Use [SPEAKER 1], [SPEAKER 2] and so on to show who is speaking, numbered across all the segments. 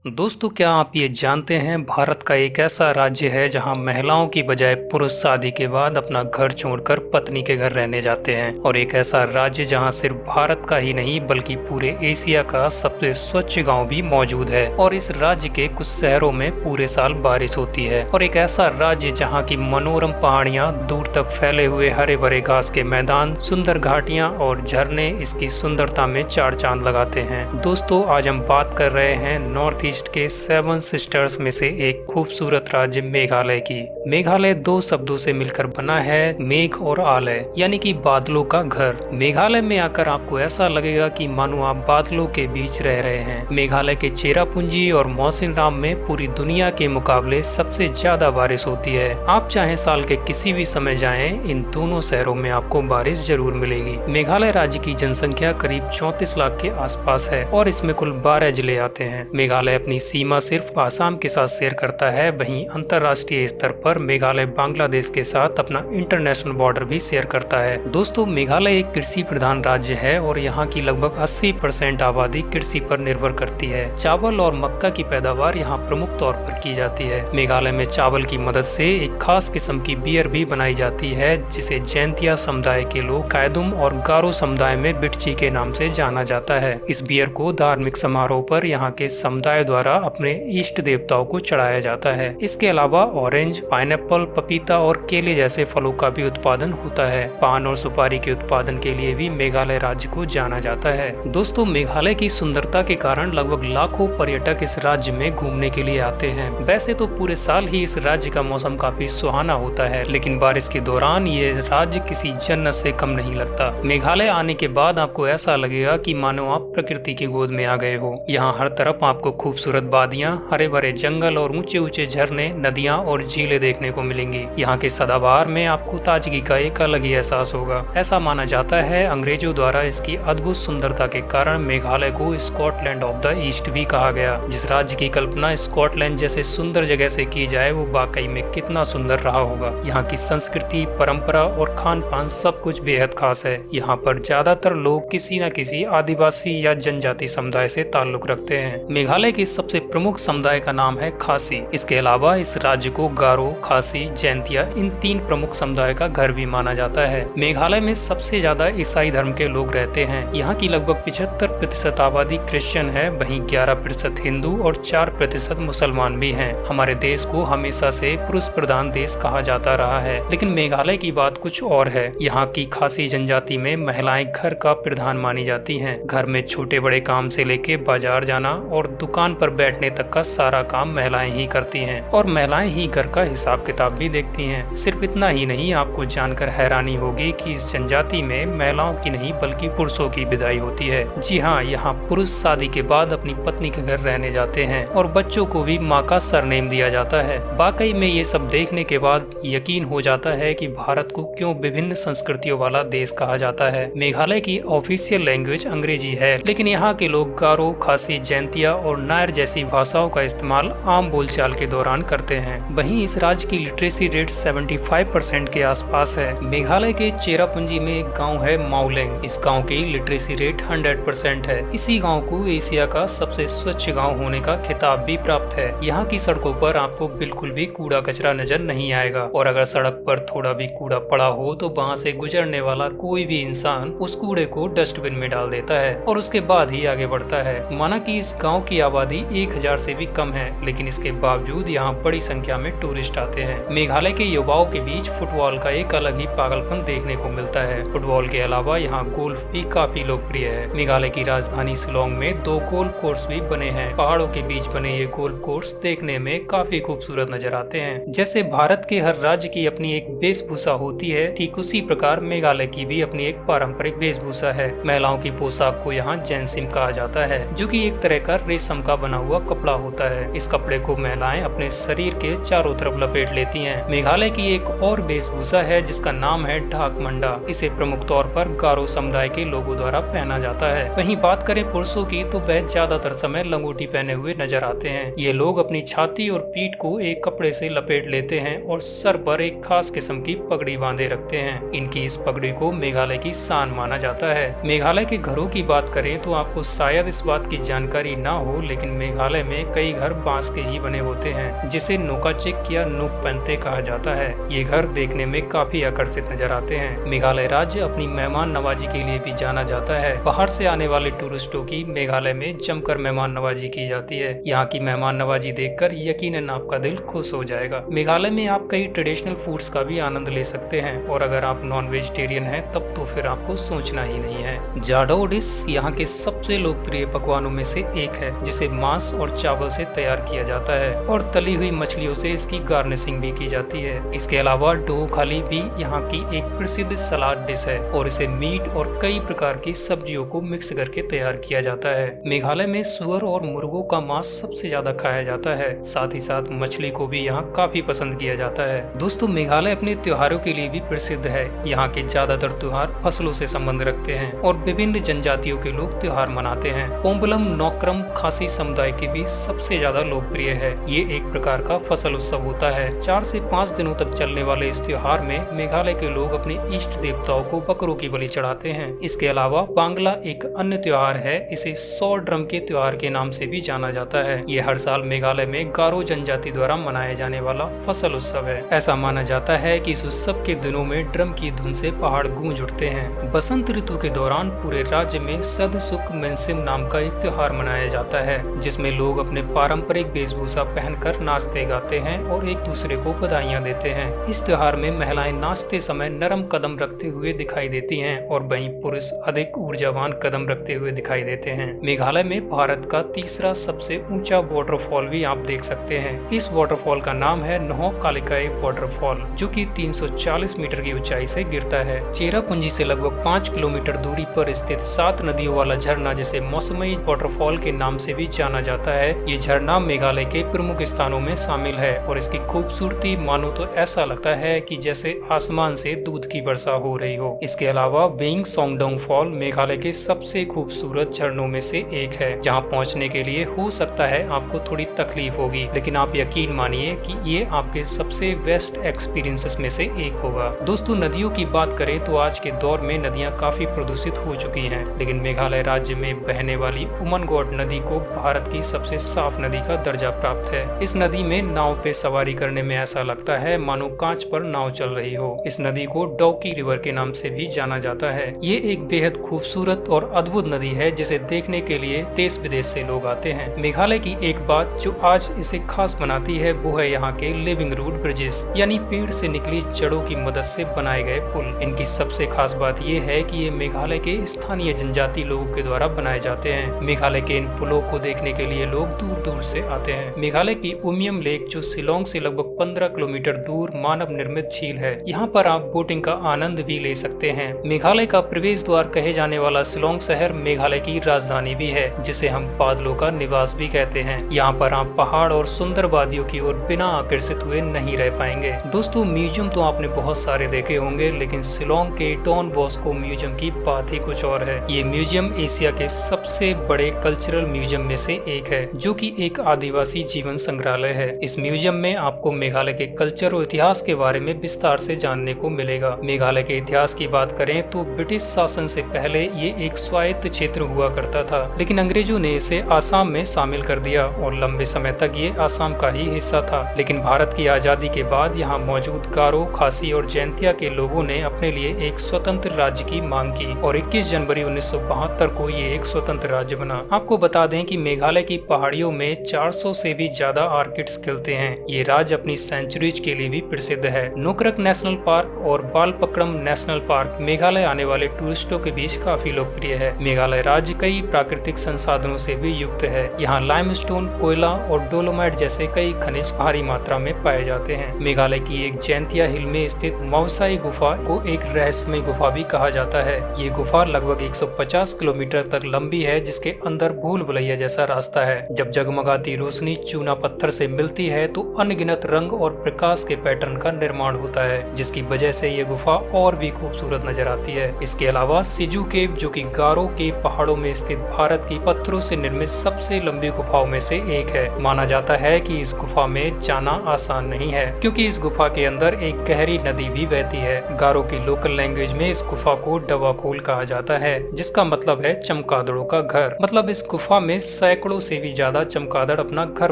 [SPEAKER 1] दोस्तों, क्या आप ये जानते हैं भारत का एक ऐसा राज्य है जहां महिलाओं की बजाय पुरुष शादी के बाद अपना घर छोड़कर पत्नी के घर रहने जाते हैं। और एक ऐसा राज्य जहां सिर्फ भारत का ही नहीं बल्कि पूरे एशिया का सबसे स्वच्छ गांव भी मौजूद है। और इस राज्य के कुछ शहरों में पूरे साल बारिश होती है। और एक ऐसा राज्य जहां की मनोरम पहाड़ियां, दूर तक फैले हुए हरे भरे घास के मैदान, सुंदर घाटियां और झरने इसकी सुंदरता में चार चांद लगाते हैं। दोस्तों, आज हम बात कर रहे हैं नॉर्थ ईस्ट के 7 सिस्टर्स में से एक खूबसूरत राज्य मेघालय की। मेघालय दो शब्दों से मिलकर बना है, मेघ और आलय, यानी कि बादलों का घर। मेघालय में आकर आपको ऐसा लगेगा कि मानो आप बादलों के बीच रह रहे हैं। मेघालय के चेरापूंजी और मौसिनराम में पूरी दुनिया के मुकाबले सबसे ज्यादा बारिश होती है। आप चाहे साल के किसी भी समय जाएं, इन दोनों शहरों में आपको बारिश जरूर मिलेगी। मेघालय राज्य की जनसंख्या करीब 34 लाख के आसपास है और इसमें कुल 12 जिले आते हैं। मेघालय अपनी सीमा सिर्फ आसाम के साथ शेयर करता है, वहीं अंतर्राष्ट्रीय स्तर पर मेघालय बांग्लादेश के साथ अपना इंटरनेशनल बॉर्डर भी शेयर करता है। दोस्तों, मेघालय एक कृषि प्रधान राज्य है और यहाँ की लगभग 80% आबादी कृषि पर निर्भर करती है। चावल और मक्का की पैदावार यहाँ प्रमुख तौर पर की जाती है। मेघालय में चावल की मदद से एक खास किस्म की बियर भी बनाई जाती है, जिसे जैंतिया समुदाय के लोग कायदुम और गारो समुदाय में बिटची के नाम से जाना जाता है। इस बियर को धार्मिक समारोह पर यहाँ के समुदाय द्वारा अपने इष्ट देवताओं को चढ़ाया जाता है। इसके अलावा ऑरेंज, पाइनएप्पल, पपीता और केले जैसे फलों का भी उत्पादन होता है। पान और सुपारी के उत्पादन के लिए भी मेघालय राज्य को जाना जाता है। दोस्तों, मेघालय की सुंदरता के कारण लगभग लाखों पर्यटक इस राज्य में घूमने के लिए आते हैं। वैसे तो पूरे साल ही इस राज्य का मौसम काफी सुहाना होता है, लेकिन बारिश के दौरान ये राज्य किसी जन्नत से कम नहीं लगता। मेघालय आने के बाद आपको ऐसा लगेगा कि मानो आप प्रकृति की गोद में आ गए हो। यहाँ हर तरफ आपको खूबसूरत वादियां, हरे भरे जंगल और ऊंचे ऊंचे झरने, नदियां और झीलें देखने को मिलेंगी। यहाँ के सदाबहार में आपको ताजगी का एक अलग ही एहसास होगा। ऐसा माना जाता है अंग्रेजों द्वारा इसकी अद्भुत सुंदरता के कारण मेघालय को स्कॉटलैंड ऑफ द ईस्ट भी कहा गया। जिस राज्य की कल्पना स्कॉटलैंड जैसे सुंदर जगह से की जाए, वो वाकई में कितना सुंदर रहा होगा। यहाँ की संस्कृति, परंपरा और खान पान सब कुछ बेहद खास है। यहाँ पर ज्यादातर लोग किसी न किसी आदिवासी या जनजाति समुदाय से ताल्लुक रखते हैं। मेघालय की सबसे प्रमुख समुदाय का नाम है खासी। इसके अलावा इस राज्य को गारो, खासी, जैंतिया इन 3 प्रमुख समुदाय का घर भी माना जाता है। मेघालय में सबसे ज्यादा ईसाई धर्म के लोग रहते हैं। यहाँ की लगभग 75% आबादी क्रिश्चियन है, वहीं 11% हिंदू और 4% मुसलमान भी हैं। हमारे देश को हमेशा से पुरुष प्रधान देश कहा जाता रहा है, लेकिन मेघालय की बात कुछ और है। यहाँ की खासी जनजाति में महिलाएं घर का प्रधान मानी जाती हैं। घर में छोटे बड़े काम से लेके बाजार जाना और दुकान पर बैठने तक का सारा काम महिलाएं ही करती हैं और महिलाएं ही घर का हिसाब किताब भी देखती हैं। सिर्फ इतना ही नहीं, आपको जानकर हैरानी होगी कि इस जनजाति में महिलाओं की नहीं बल्कि पुरुषों की विदाई होती है। जी हाँ, यहाँ पुरुष शादी के बाद अपनी पत्नी के घर रहने जाते हैं और बच्चों को भी माँ का सरनेम दिया जाता है। वाकई में ये सब देखने के बाद यकीन हो जाता है कि भारत को क्यों विभिन्न संस्कृतियों वाला देश कहा जाता है। मेघालय की ऑफिशियल लैंग्वेज अंग्रेजी है, लेकिन यहाँ के लोग गारो, खासी, जैंतिया और नायर जैसी भाषाओं का इस्तेमाल आम बोलचाल के दौरान करते हैं। वहीं इस राज्य की लिटरेसी रेट 75% के आसपास है। मेघालय के चेरापूंजी में एक गांव है माउलेंग। इस गांव की लिटरेसी रेट 100% है। इसी गांव को एशिया का सबसे स्वच्छ गांव होने का खिताब भी प्राप्त है। यहाँ की सड़कों पर आपको बिल्कुल भी कूड़ा कचरा नजर नहीं आएगा और अगर सड़क पर थोड़ा भी कूड़ा पड़ा हो तो वहाँ से गुजरने वाला कोई भी इंसान उस कूड़े को डस्टबिन में डाल देता है और उसके बाद ही आगे बढ़ता है। माना कि इस गाँव की आबादी 1000 से भी कम है, लेकिन इसके बावजूद यहाँ बड़ी संख्या में टूरिस्ट आते हैं। मेघालय के युवाओं के बीच फुटबॉल का एक अलग ही पागलपन देखने को मिलता है। फुटबॉल के अलावा यहाँ गोल्फ भी काफी लोकप्रिय है। मेघालय की राजधानी शिलोंग में 2 गोल्फ कोर्स भी बने हैं। पहाड़ों के बीच बने ये गोल्फ कोर्स देखने में काफी खूबसूरत नजर आते हैं। जैसे भारत के हर राज्य की अपनी एक वेशभूषा होती है, ठीक उसी प्रकार मेघालय की भी अपनी एक पारंपरिक वेशभूषा है। महिलाओं की पोशाक को यहाँ जैनसिम कहा जाता है, जो कि एक तरह का रेशम का बना हुआ कपड़ा होता है। इस कपड़े को महिलाएं अपने शरीर के चारों तरफ लपेट लेती हैं। मेघालय की एक और वेशभूषा है जिसका नाम है ढाक मंडा। इसे प्रमुख तौर पर गारो समुदाय के लोगों द्वारा पहना जाता है। वहीं बात करें पुरुषों की तो वह ज्यादातर समय लंगोटी पहने हुए नजर आते हैं। ये लोग अपनी छाती और पीठ को एक कपड़े से लपेट लेते हैं और सर पर एक खास किस्म की पगड़ी बांधे रखते हैं। इनकी इस पगड़ी को मेघालय की शान माना जाता है। मेघालय के घरों की बात करें तो आपको शायद इस बात की जानकारी ना हो, लेकिन मेघालय में कई घर बांस के ही बने होते हैं, जिसे नोकाचिक या नुकपेंते कहा जाता है। ये घर देखने में काफी आकर्षित नजर आते हैं। मेघालय राज्य अपनी मेहमान नवाजी के लिए भी जाना जाता है। बाहर से आने वाले टूरिस्टों की मेघालय में जमकर मेहमान नवाजी की जाती है। यहाँ की मेहमान नवाजी देखकर यकीनन आपका दिल खुश हो जाएगा। मेघालय में आप कई ट्रेडिशनल फूड्स का भी आनंद ले सकते हैं, और अगर आप नॉन वेजिटेरियन हैं तब तो फिर आपको सोचना ही नहीं है। जाडो डिश यहाँ के सबसे लोकप्रिय पकवानों में से एक है, जिसे मांस और चावल से तैयार किया जाता है और तली हुई मछलियों से इसकी गार्निशिंग भी की जाती है। इसके अलावा डो खाली भी यहाँ की एक प्रसिद्ध सलाद डिश है और इसे मीट और कई प्रकार की सब्जियों को मिक्स करके तैयार किया जाता है। मेघालय में सुअर और मुर्गों का मांस सबसे ज्यादा खाया जाता है। साथ ही साथ मछली को भी यहाँ काफी पसंद किया जाता है। दोस्तों, मेघालय अपने त्योहारों के लिए भी प्रसिद्ध है। यहाँ के ज्यादातर त्योहार फसलों से संबंध रखते हैं और विभिन्न जनजातियों के लोग त्योहार मनाते हैं। पोम्बलम नोक्रम खासी समुदाय के बीच सबसे ज्यादा लोकप्रिय है। ये एक प्रकार का फसल उत्सव होता है। 4 से 5 दिनों तक चलने वाले इस त्योहार में मेघालय के लोग अपने इष्ट देवताओं को बकरों की बलि चढ़ाते हैं। इसके अलावा बांग्ला एक अन्य त्योहार है। इसे 100 ड्रम के त्योहार के नाम से भी जाना जाता है। ये हर साल मेघालय में गारो जनजाति द्वारा मनाया जाने वाला फसल उत्सव है। ऐसा माना जाता है कि इस उत्सव के दिनों में ड्रम की धुन से पहाड़ गूंज उठते हैं। बसंत ऋतु के दौरान पूरे राज्य में सद सुख मेंसिम नाम का एक त्योहार मनाया जाता है, जिसमें लोग अपने पारंपरिक वेशभूषा पहनकर नाचते गाते हैं और एक दूसरे को बधाइयां देते हैं। इस त्योहार में महिलाएं नाचते समय नरम कदम रखते हुए दिखाई देती हैं और वहीं पुरुष अधिक ऊर्जावान कदम रखते हुए दिखाई देते हैं। मेघालय में भारत का तीसरा सबसे ऊंचा वाटरफॉल भी आप देख सकते हैं। इस वाटरफॉल का नाम है नोह कालिकाई वाटरफॉल, जो कि 340 मीटर की ऊंचाई से गिरता है। चेरापूंजी से लगभग 5 किलोमीटर दूरी पर स्थित 7 नदियों वाला झरना, जिसे मौसमी वाटरफॉल के नाम से भी जाना जाता है, ये झरना मेघालय के प्रमुख स्थानों में शामिल है और इसकी खूबसूरती मानो तो ऐसा लगता है कि जैसे आसमान से दूध की वर्षा हो रही हो। इसके अलावा बेइंग सोंगडोंग फॉल मेघालय के सबसे खूबसूरत झरनों में से एक है, जहाँ पहुँचने के लिए हो सकता है आपको थोड़ी तकलीफ होगी, लेकिन आप यकीन मानिए कि ये आपके सबसे बेस्ट एक्सपीरियंसेस में से एक होगा। दोस्तों, नदियों की बात करें तो आज के दौर में नदियाँ काफी प्रदूषित हो चुकी हैं, लेकिन मेघालय राज्य में बहने वाली उमनगोट नदी को भारत की सबसे साफ नदी का दर्जा प्राप्त है। इस नदी में नाव पे सवारी करने में ऐसा लगता है मानो कांच पर नाव चल रही हो। इस नदी को डॉकी रिवर के नाम से भी जाना जाता है। ये एक बेहद खूबसूरत और अद्भुत नदी है, जिसे देखने के लिए देश विदेश से लोग आते हैं। मेघालय की एक बात जो आज इसे खास बनाती है वो है यहाँ के लिविंग रूट ब्रिजेस, यानी पेड़ से निकली जड़ों की मदद से बनाए गए पुल। इनकी सबसे खास बात ये है कि ये मेघालय के स्थानीय जनजाति लोगों के द्वारा बनाए जाते हैं। मेघालय के इन पुलों को देखने के लिए लोग दूर दूर से आते हैं। मेघालय की उमियम लेक, जो शिलोंग से लगभग 15 किलोमीटर दूर मानव निर्मित झील है, यहाँ पर आप बोटिंग का आनंद भी ले सकते हैं। मेघालय का प्रवेश द्वार कहे जाने वाला शिलोंग शहर मेघालय की राजधानी भी है, जिसे हम बादलों का निवास भी कहते हैं। यहाँ पर आप पहाड़ और सुंदर वादियों की ओर बिना आकर्षित हुए नहीं रह पाएंगे। दोस्तों, म्यूजियम तो आपने बहुत सारे देखे होंगे, लेकिन शिलोंग के डॉन बॉस्को म्यूजियम की बात ही कुछ और है। ये म्यूजियम एशिया के सबसे बड़े कल्चरल म्यूजियम में से एक है, जो कि एक आदिवासी जीवन संग्रहालय है। इस म्यूजियम में आपको मेघालय के कल्चर और इतिहास के बारे में विस्तार से जानने को मिलेगा। मेघालय के इतिहास की बात करें तो ब्रिटिश शासन से पहले ये एक स्वायत्त क्षेत्र हुआ करता था, लेकिन अंग्रेजों ने इसे आसाम में शामिल कर दिया और लंबे समय तक ये आसाम का ही हिस्सा था। लेकिन भारत की आजादी के बाद यहाँ मौजूद गारो, खासी और जैंतिया के लोगों ने अपने लिए एक स्वतंत्र राज्य की मांग की और 21 जनवरी 1972 को ये एक स्वतंत्र राज्य बना। आपको बता दें कि मेघालय की पहाड़ियों में 400 से भी ज्यादा ऑर्किड्स खिलते हैं। ये राज्य अपनी सेंचुरीज के लिए भी प्रसिद्ध है। नुकरक नेशनल पार्क और बालपक्रम नेशनल पार्क मेघालय आने वाले टूरिस्टों के बीच काफी लोकप्रिय है। मेघालय राज्य कई प्राकृतिक संसाधनों से भी युक्त है। यहाँ लाइमस्टोन, कोयला और डोलोमाइट जैसे कई खनिज भारी मात्रा में पाए जाते हैं। मेघालय की एक जैंतिया हिल में स्थित मवसाई गुफा को एक रहस्यमय गुफा भी कहा जाता है। ये गुफा लगभग 150 किलोमीटर तक लंबी है, जिसके अंदर भूल भुलैया जैसा रास्ता है। जब जगमगाती रोशनी चूना पत्थर से मिलती है तो अनगिनत रंग और प्रकाश के पैटर्न का निर्माण होता है, जिसकी वजह से ये गुफा और भी खूबसूरत नजर आती है। इसके अलावा सिजू केव, जो कि गारो के पहाड़ों में स्थित भारत की पत्थरों से निर्मित सबसे लंबी गुफाओं में से एक है। माना जाता है कि इस गुफा में जाना आसान नहीं है, क्योंकि इस गुफा के अंदर एक गहरी नदी भी बहती है। गारो की लोकल लैंग्वेज में इस गुफा को डवाकोल कहा जाता है, जिसका मतलब है चमगादड़ों का घर। मतलब इस गुफा में सैकड़ों सैकड़ों से भी ज्यादा चमगादड़ अपना घर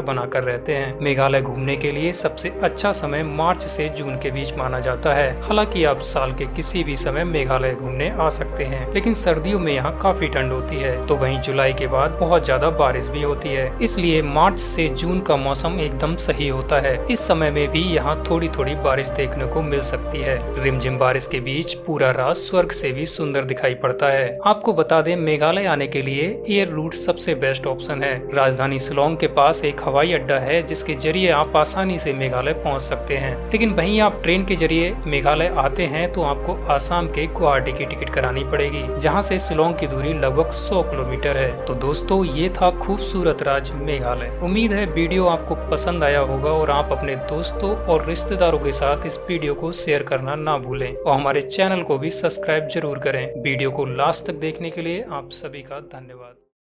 [SPEAKER 1] बनाकर रहते हैं। मेघालय घूमने के लिए सबसे अच्छा समय मार्च से जून के बीच माना जाता है। हालांकि आप साल के किसी भी समय मेघालय घूमने आ सकते हैं, लेकिन सर्दियों में यहाँ काफी ठंड होती है। तो वहीं जुलाई के बाद बहुत ज्यादा बारिश भी होती है, इसलिए मार्च से जून का मौसम एकदम सही होता है। इस समय में भी यहाँ थोड़ी थोड़ी बारिश देखने को मिल सकती है। रिमझिम बारिश के बीच पूरा रात स्वर्ग से भी सुंदर दिखाई पड़ता है। आपको बता दें, मेघालय आने के लिए एयर रूट सबसे बेस्ट ऑप्शन है। राजधानी शिलोंग के पास एक हवाई अड्डा है जिसके जरिए आप आसानी से मेघालय पहुंच सकते हैं। लेकिन वहीं आप ट्रेन के जरिए मेघालय आते हैं तो आपको आसाम के गुवाहाटी की टिकट करानी पड़ेगी, जहां से शिलोंग की दूरी लगभग 100 किलोमीटर है। तो दोस्तों, ये था खूबसूरत राज्य मेघालय। उम्मीद है वीडियो आपको पसंद आया होगा और आप अपने दोस्तों और रिश्तेदारों के साथ इस वीडियो को शेयर करना ना भूलें और हमारे चैनल को भी सब्सक्राइब जरूर करें। वीडियो को लास्ट तक देखने के लिए आप सभी का धन्यवाद।